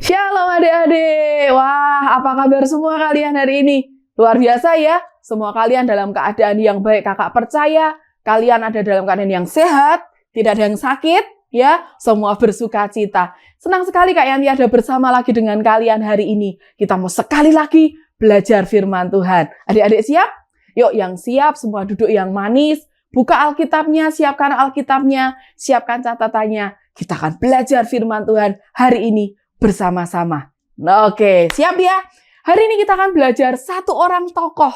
Shalom adik-adik. Wah, apa kabar semua kalian hari ini? Luar biasa ya. Semua kalian dalam keadaan yang baik. Kakak percaya kalian ada dalam keadaan yang sehat, tidak ada yang sakit, ya. Semua bersuka cita. Senang sekali Kak Yanti ada bersama lagi dengan kalian hari ini. Kita mau sekali lagi belajar firman Tuhan. Adik-adik siap? Yuk, yang siap semua duduk yang manis. Buka Alkitabnya, siapkan Alkitabnya, siapkan catatannya. Kita akan belajar firman Tuhan hari ini bersama-sama. Oke, siap ya? Hari ini kita akan belajar satu orang tokoh.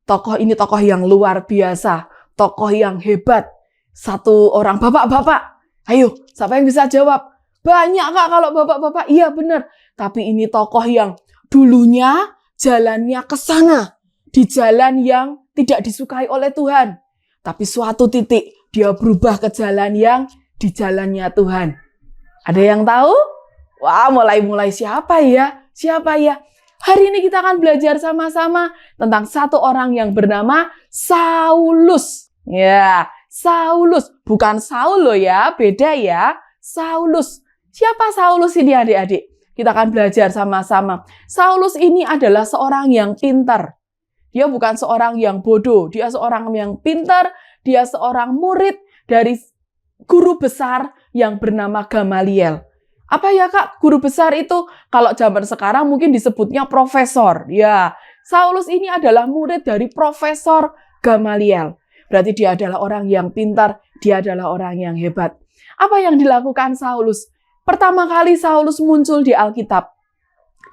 Tokoh ini tokoh yang luar biasa. Tokoh yang hebat. Satu orang bapak-bapak. Ayo, siapa yang bisa jawab? Banyak Kak kalau bapak-bapak. Iya benar. Tapi ini tokoh yang dulunya jalannya ke sana. Di jalan yang tidak disukai oleh Tuhan. Tapi suatu titik dia berubah ke jalan yang di jalannya Tuhan. Ada yang tahu? Wah, mulai siapa ya? Siapa ya? Hari ini kita akan belajar sama-sama tentang satu orang yang bernama Saulus. Ya, Saulus. Bukan Saul loh ya, beda ya. Saulus. Siapa Saulus ini adik-adik? Kita akan belajar sama-sama. Saulus ini adalah seorang yang pintar. Dia bukan seorang yang bodoh. Dia seorang yang pintar. Dia seorang murid dari guru besar yang bernama Gamaliel. Apa ya Kak, guru besar itu? Kalau zaman sekarang mungkin disebutnya profesor. Ya, Saulus ini adalah murid dari Profesor Gamaliel. Berarti dia adalah orang yang pintar, dia adalah orang yang hebat. Apa yang dilakukan Saulus? Pertama kali Saulus muncul di Alkitab,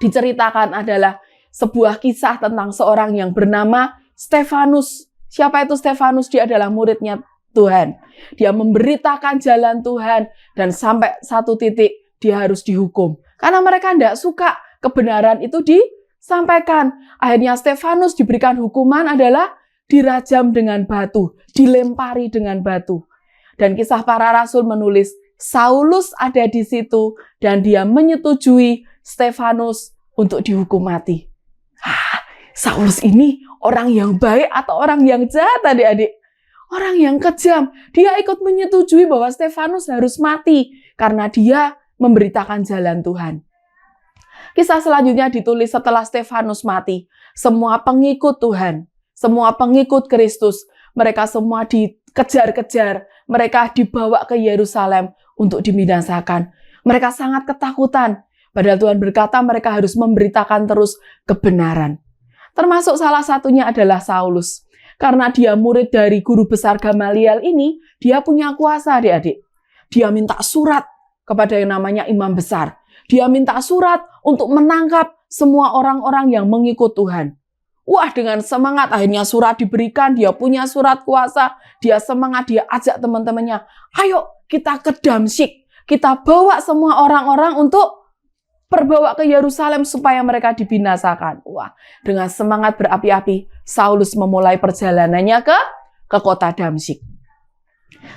diceritakan adalah sebuah kisah tentang seorang yang bernama Stefanus. Siapa itu Stefanus? Dia adalah muridnya Tuhan. Dia memberitakan jalan Tuhan dan sampai satu titik dia harus dihukum. Karena mereka tidak suka kebenaran itu disampaikan. Akhirnya Stefanus diberikan hukuman adalah dirajam dengan batu, dilempari dengan batu. Dan Kisah Para Rasul menulis, Saulus ada di situ dan dia menyetujui Stefanus untuk dihukum mati. Saulus ini orang yang baik atau orang yang jahat adik-adik? Orang yang kejam. Dia ikut menyetujui bahwa Stefanus harus mati karena dia memberitakan jalan Tuhan. Kisah selanjutnya ditulis setelah Stefanus mati. Semua pengikut Tuhan, semua pengikut Kristus, mereka semua dikejar-kejar, mereka dibawa ke Yerusalem untuk dibinasakan. Mereka sangat ketakutan. Padahal Tuhan berkata mereka harus memberitakan terus kebenaran. Termasuk salah satunya adalah Saulus. Karena dia murid dari guru besar Gamaliel ini, dia punya kuasa adik-adik. Dia minta surat kepada yang namanya imam besar. Dia minta surat untuk menangkap semua orang-orang yang mengikut Tuhan. Wah, dengan semangat akhirnya surat diberikan, dia punya surat kuasa, dia semangat, dia ajak teman-temannya, ayo kita ke Damsyik, kita bawa semua orang-orang untuk perbawa ke Yerusalem supaya mereka dibinasakan. Wah, dengan semangat berapi-api, Saulus memulai perjalanannya ke kota Damsyik.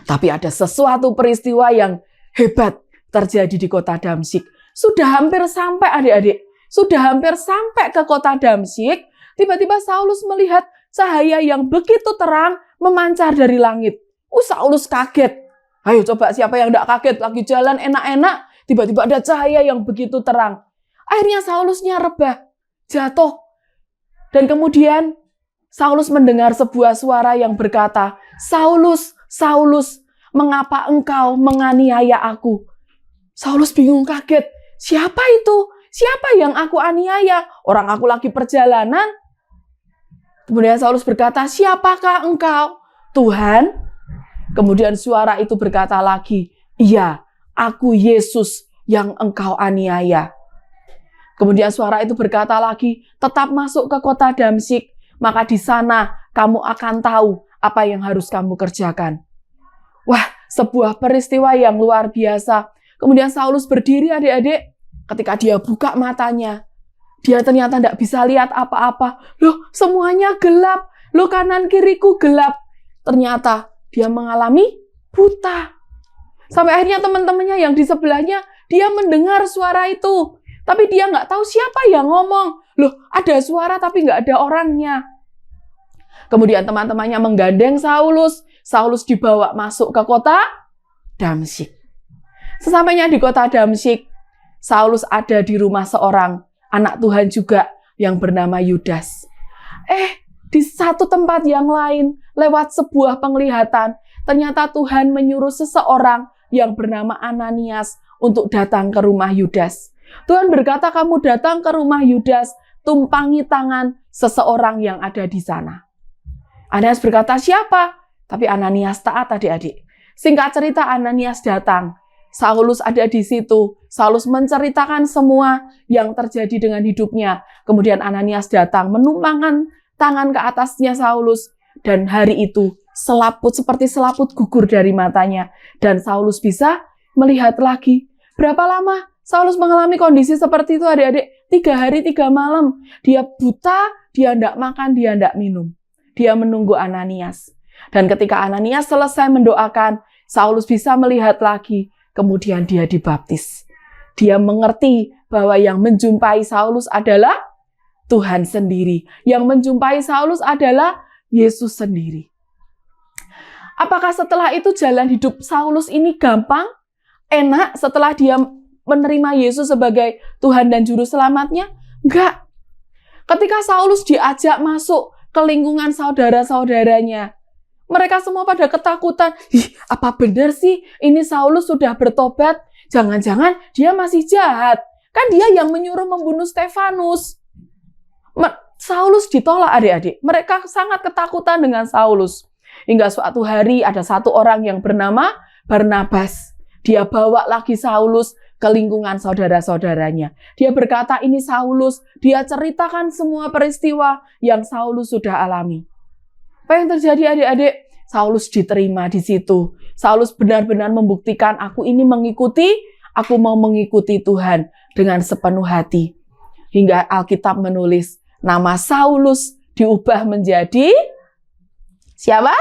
Tapi ada sesuatu peristiwa yang hebat terjadi di kota Damsyik. Sudah hampir sampai adik-adik. Sudah hampir sampai ke kota Damsyik. Tiba-tiba Saulus melihat cahaya yang begitu terang memancar dari langit. Saulus kaget. Ayo coba siapa yang tidak kaget? Lagi jalan enak-enak. Tiba-tiba ada cahaya yang begitu terang. Akhirnya Saulusnya rebah. Jatuh. Dan kemudian Saulus mendengar sebuah suara yang berkata, Saulus, Saulus, mengapa engkau menganiaya aku? Saulus bingung kaget. Siapa itu? Siapa yang aku aniaya? Orang aku lagi perjalanan. Kemudian Saulus berkata, siapakah engkau? Tuhan. Kemudian suara itu berkata lagi, iya, aku Yesus yang engkau aniaya. Kemudian suara itu berkata lagi, tetap masuk ke kota Damsyik, maka di sana kamu akan tahu apa yang harus kamu kerjakan. Wah, sebuah peristiwa yang luar biasa. Kemudian Saulus berdiri adik-adik. Ketika dia buka matanya, dia ternyata tidak bisa lihat apa-apa. Loh, semuanya gelap. Loh, kanan kiriku gelap. Ternyata dia mengalami buta. Sampai akhirnya teman-temannya yang di sebelahnya, dia mendengar suara itu. Tapi dia nggak tahu siapa yang ngomong. Loh, ada suara tapi nggak ada orangnya. Kemudian teman-temannya menggandeng Saulus. Saulus dibawa masuk ke kota Damsyik. Sesampainya di kota Damsyik, Saulus ada di rumah seorang anak Tuhan juga yang bernama Yudas. Di satu tempat yang lain, lewat sebuah penglihatan, ternyata Tuhan menyuruh seseorang yang bernama Ananias untuk datang ke rumah Yudas. Tuhan berkata, kamu datang ke rumah Yudas, tumpangi tangan seseorang yang ada di sana. Ananias berkata, siapa? Tapi Ananias taat, adik-adik. Singkat cerita, Ananias datang. Saulus ada di situ. Saulus menceritakan semua yang terjadi dengan hidupnya. Kemudian Ananias datang, menumpangkan tangan ke atasnya Saulus. Dan hari itu, seperti selaput gugur dari matanya. Dan Saulus bisa melihat lagi. Berapa lama Saulus mengalami kondisi seperti itu, adik-adik? 3 hari 3 malam. Dia buta, dia tidak makan, dia tidak minum. Dia menunggu Ananias. Dan ketika Ananias selesai mendoakan, Saulus bisa melihat lagi. Kemudian dia dibaptis. Dia mengerti bahwa yang menjumpai Saulus adalah Tuhan sendiri. Yang menjumpai Saulus adalah Yesus sendiri. Apakah setelah itu jalan hidup Saulus ini gampang? Enak setelah dia menerima Yesus sebagai Tuhan dan Juru Selamatnya? Enggak. Ketika Saulus diajak masuk ke lingkungan saudara-saudaranya, mereka semua pada ketakutan. Apa benar sih ini Saulus sudah bertobat? Jangan-jangan dia masih jahat. Kan dia yang menyuruh membunuh Stefanus. Saulus ditolak, adik-adik. Mereka sangat ketakutan dengan Saulus. Hingga suatu hari ada satu orang yang bernama Barnabas. Dia bawa lagi Saulus ke lingkungan saudara-saudaranya. Dia berkata, ini Saulus. Dia ceritakan semua peristiwa yang Saulus sudah alami. Apa yang terjadi, adik-adik? Saulus diterima di situ. Saulus benar-benar membuktikan, aku mau mengikuti Tuhan dengan sepenuh hati. Hingga Alkitab menulis, nama Saulus diubah menjadi siapa?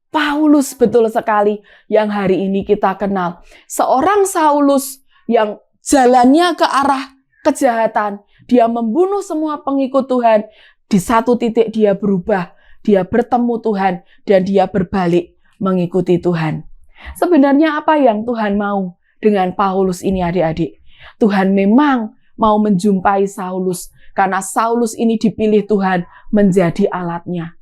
Paulus, betul sekali, yang hari ini kita kenal. Seorang Saulus yang jalannya ke arah kejahatan. Dia membunuh semua pengikut Tuhan. Di satu titik dia berubah. Dia bertemu Tuhan dan dia berbalik mengikuti Tuhan. Sebenarnya apa yang Tuhan mau dengan Paulus ini, adik-adik? Tuhan memang mau menjumpai Saulus karena Saulus ini dipilih Tuhan menjadi alatnya.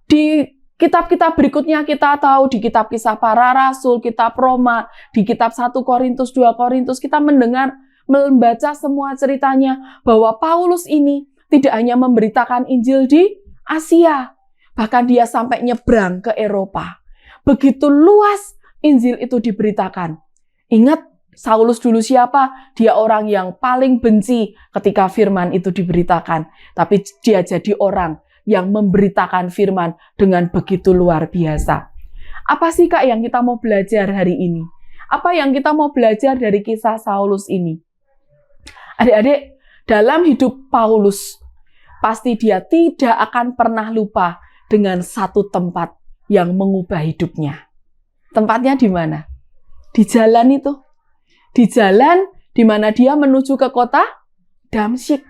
Di kitab-kitab berikutnya kita tahu, di kitab Kisah Para Rasul, kitab Roma, di kitab 1 Korintus, 2 Korintus, kita membaca semua ceritanya bahwa Paulus ini tidak hanya memberitakan Injil di Asia, bahkan dia sampai nyebrang ke Eropa. Begitu luas Injil itu diberitakan. Ingat, Saulus dulu siapa? Dia orang yang paling benci ketika firman itu diberitakan. Tapi dia jadi orang yang memberitakan firman dengan begitu luar biasa. Apa sih, Kak, yang kita mau belajar hari ini? Apa yang kita mau belajar dari kisah Saulus ini? Adik-adik, dalam hidup Paulus, pasti dia tidak akan pernah lupa dengan satu tempat yang mengubah hidupnya. Tempatnya di mana? Di jalan itu. Di jalan di mana dia menuju ke kota Damsyik.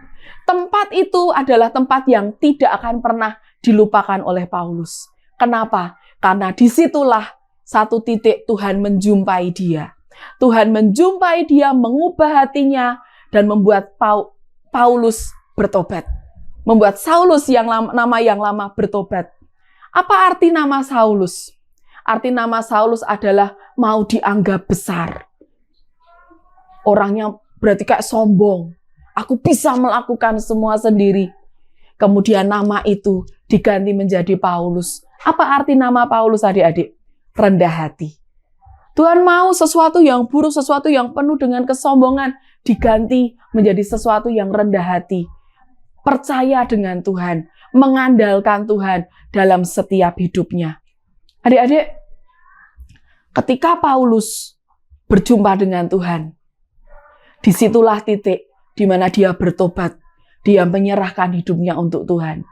Tempat itu adalah tempat yang tidak akan pernah dilupakan oleh Paulus. Kenapa? Karena disitulah satu titik Tuhan menjumpai dia. Tuhan menjumpai dia, mengubah hatinya, dan membuat Paulus bertobat. Membuat Saulus nama yang lama bertobat. Apa arti nama Saulus? Arti nama Saulus adalah mau dianggap besar. Orangnya berarti kayak sombong. Aku bisa melakukan semua sendiri. Kemudian nama itu diganti menjadi Paulus. Apa arti nama Paulus, adik-adik? Rendah hati. Tuhan mau sesuatu yang buruk, sesuatu yang penuh dengan kesombongan diganti menjadi sesuatu yang rendah hati. Percaya dengan Tuhan, mengandalkan Tuhan dalam setiap hidupnya. Adik-adik, ketika Paulus berjumpa dengan Tuhan, disitulah titik di mana dia bertobat, dia menyerahkan hidupnya untuk Tuhan.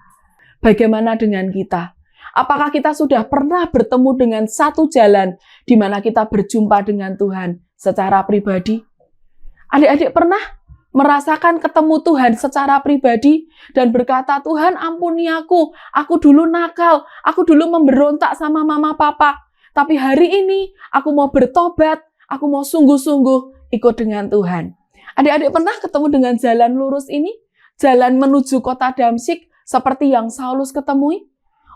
Bagaimana dengan kita? Apakah kita sudah pernah bertemu dengan satu jalan di mana kita berjumpa dengan Tuhan secara pribadi? Adik-adik pernah merasakan ketemu Tuhan secara pribadi dan berkata, Tuhan ampuni aku dulu nakal, aku dulu memberontak sama mama papa, tapi hari ini aku mau bertobat, aku mau sungguh-sungguh ikut dengan Tuhan. Adik-adik pernah ketemu dengan jalan lurus ini? Jalan menuju kota Damsyik seperti yang Saulus ketemui?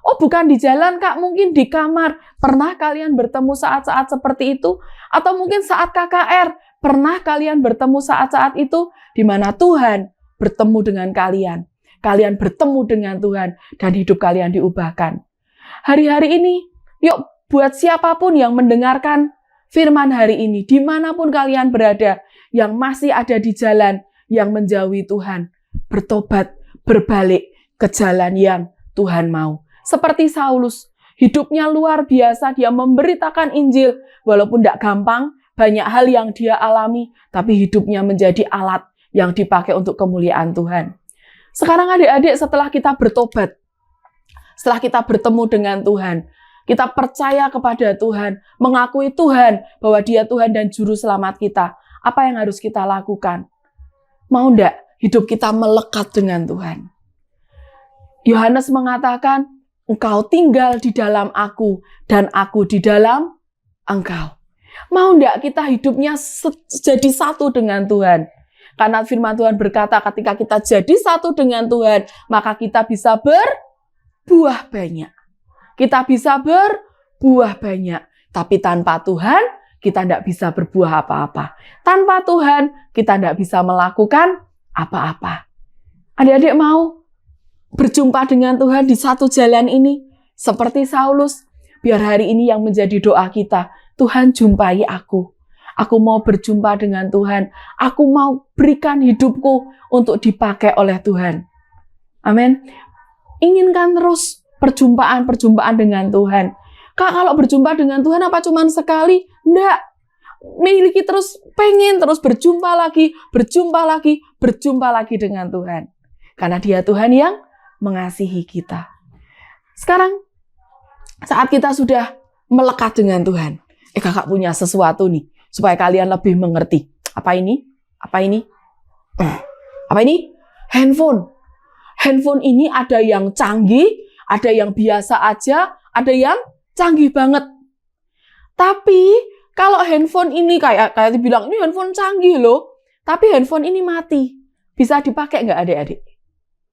Oh, bukan di jalan, Kak, mungkin di kamar. Pernah kalian bertemu saat-saat seperti itu? Atau mungkin saat KKR, pernah kalian bertemu saat-saat itu di mana Tuhan bertemu dengan kalian? Kalian bertemu dengan Tuhan dan hidup kalian diubahkan. Hari-hari ini, yuk buat siapapun yang mendengarkan firman hari ini, dimanapun kalian berada, yang masih ada di jalan yang menjauhi Tuhan, bertobat, berbalik ke jalan yang Tuhan mau. Seperti Saulus, hidupnya luar biasa, dia memberitakan Injil, walaupun tidak gampang, banyak hal yang dia alami, tapi hidupnya menjadi alat yang dipakai untuk kemuliaan Tuhan. Sekarang adik-adik, setelah kita bertobat, setelah kita bertemu dengan Tuhan, kita percaya kepada Tuhan, mengakui Tuhan bahwa Dia Tuhan dan Juru Selamat kita, apa yang harus kita lakukan? Mau enggak hidup kita melekat dengan Tuhan? Yohanes mengatakan, engkau tinggal di dalam aku dan aku di dalam engkau. Mau enggak kita hidupnya jadi satu dengan Tuhan? Karena firman Tuhan berkata ketika kita jadi satu dengan Tuhan, maka kita bisa berbuah banyak. Kita bisa berbuah banyak. Tapi tanpa Tuhan, kita tidak bisa berbuah apa-apa. Tanpa Tuhan, kita tidak bisa melakukan apa-apa. Adik-adik mau berjumpa dengan Tuhan di satu jalan ini? Seperti Saulus, biar hari ini yang menjadi doa kita, Tuhan jumpai aku. Aku mau berjumpa dengan Tuhan. Aku mau berikan hidupku untuk dipakai oleh Tuhan. Amin. Inginkan terus perjumpaan-perjumpaan dengan Tuhan. Kak, kalau berjumpa dengan Tuhan apa cuman sekali? Enggak. Miliki terus, pengen terus berjumpa lagi, berjumpa lagi dengan Tuhan. Karena Dia Tuhan yang mengasihi kita. Sekarang, saat kita sudah melekat dengan Tuhan, kakak punya sesuatu nih, supaya kalian lebih mengerti. Apa ini? Apa ini? Apa ini? Handphone. Handphone ini ada yang canggih, ada yang biasa aja, ada yang canggih banget. Tapi kalau handphone ini kayak dibilang, ini handphone canggih loh. Tapi handphone ini mati. Bisa dipakai nggak adik-adik?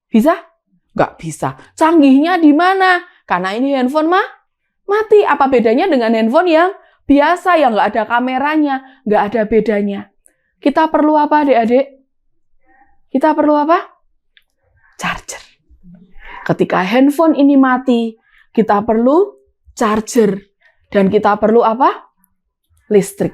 Bisa? Nggak bisa. Canggihnya di mana? Karena ini handphone mati. Apa bedanya dengan handphone yang biasa, yang nggak ada kameranya, nggak ada bedanya? Kita perlu apa adik-adik? Kita perlu apa? Charger. Ketika handphone ini mati, kita perlu charger. Dan kita perlu apa? Listrik.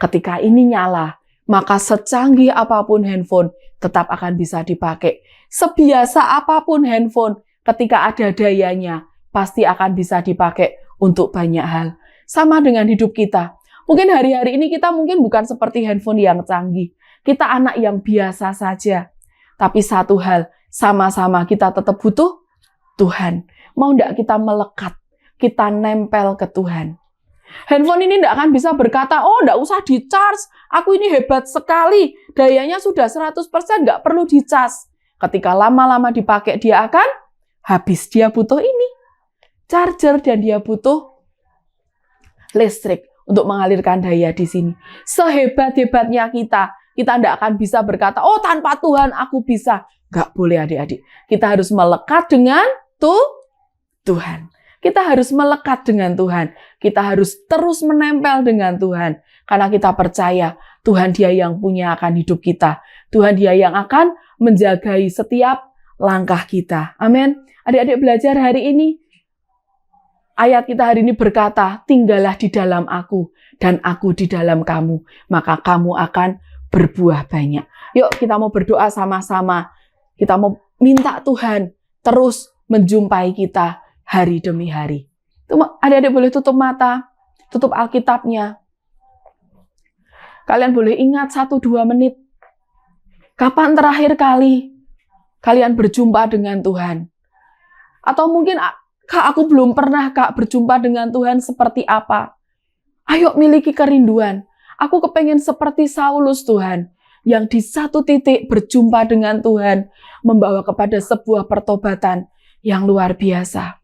Ketika ini nyala, maka secanggih apapun handphone tetap akan bisa dipakai. Sebiasa apapun handphone, ketika ada dayanya, pasti akan bisa dipakai untuk banyak hal. Sama dengan hidup kita. Mungkin hari-hari ini kita mungkin bukan seperti handphone yang canggih. Kita anak yang biasa saja. Tapi satu hal, sama-sama kita tetap butuh Tuhan. Mau enggak kita melekat, kita nempel ke Tuhan. Handphone ini enggak akan bisa berkata, oh enggak usah di-charge, aku ini hebat sekali, dayanya sudah 100%, enggak perlu di-charge. Ketika lama-lama dipakai, dia akan habis. Dia butuh ini, charger, dan dia butuh listrik untuk mengalirkan daya di sini. Sehebat-hebatnya kita tidak akan bisa berkata, oh tanpa Tuhan aku bisa. Nggak boleh adik-adik. Kita harus melekat dengan Tuhan. Kita harus melekat dengan Tuhan. Kita harus terus menempel dengan Tuhan. Karena kita percaya Tuhan Dia yang punya akan hidup kita. Tuhan Dia yang akan menjagai setiap langkah kita. Amin. Adik-adik belajar hari ini. Ayat kita hari ini berkata, tinggallah di dalam aku dan aku di dalam kamu, maka kamu akan berbuah banyak. Yuk kita mau berdoa sama-sama. Kita mau minta Tuhan terus menjumpai kita hari demi hari. Adik-adik boleh tutup mata, tutup Alkitabnya. Kalian boleh ingat 1-2 menit. Kapan terakhir kali kalian berjumpa dengan Tuhan? Atau mungkin, Kak, aku belum pernah, Kak, berjumpa dengan Tuhan seperti apa? Ayo miliki kerinduan. Aku kepengen seperti Saulus, Tuhan, yang di satu titik berjumpa dengan Tuhan, membawa kepada sebuah pertobatan yang luar biasa.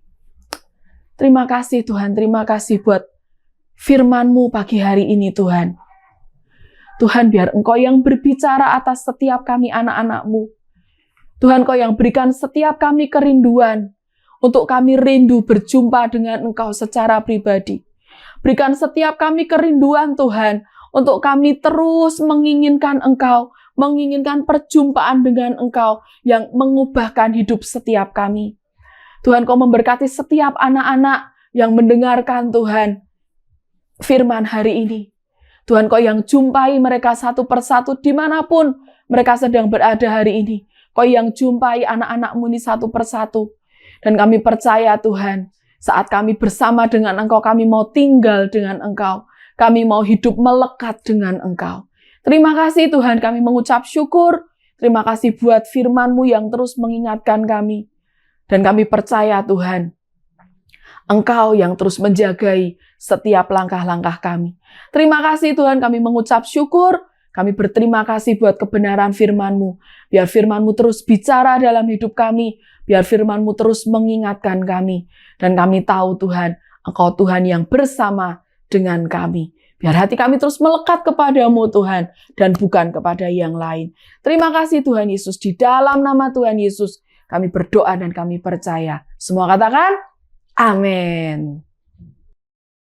Terima kasih, Tuhan. Terima kasih buat firman-Mu pagi hari ini, Tuhan. Tuhan, biar Engkau yang berbicara atas setiap kami anak-anak-Mu. Tuhan, Engkau yang berikan setiap kami kerinduan, untuk kami rindu berjumpa dengan Engkau secara pribadi. Berikan setiap kami kerinduan, Tuhan, untuk kami terus menginginkan Engkau, menginginkan perjumpaan dengan Engkau yang mengubahkan hidup setiap kami. Tuhan, Kau memberkati setiap anak-anak yang mendengarkan, Tuhan, firman hari ini. Tuhan, Kau yang jumpai mereka satu persatu dimanapun mereka sedang berada hari ini. Kau yang jumpai anak-anak-Mu ini satu persatu. Dan kami percaya, Tuhan, saat kami bersama dengan Engkau, kami mau tinggal dengan Engkau. Kami mau hidup melekat dengan Engkau. Terima kasih, Tuhan, kami mengucap syukur. Terima kasih buat firman-Mu yang terus mengingatkan kami. Dan kami percaya, Tuhan, Engkau yang terus menjagai setiap langkah-langkah kami. Terima kasih, Tuhan, kami mengucap syukur. Kami berterima kasih buat kebenaran firman-Mu. Biar firman-Mu terus bicara dalam hidup kami. Biar firman-Mu terus mengingatkan kami. Dan kami tahu, Tuhan, Engkau Tuhan yang bersama dengan kami. Biar hati kami terus melekat kepadamu, Tuhan, dan bukan kepada yang lain. Terima kasih, Tuhan Yesus. Di dalam nama Tuhan Yesus, kami berdoa dan kami percaya. Semua katakan, amin.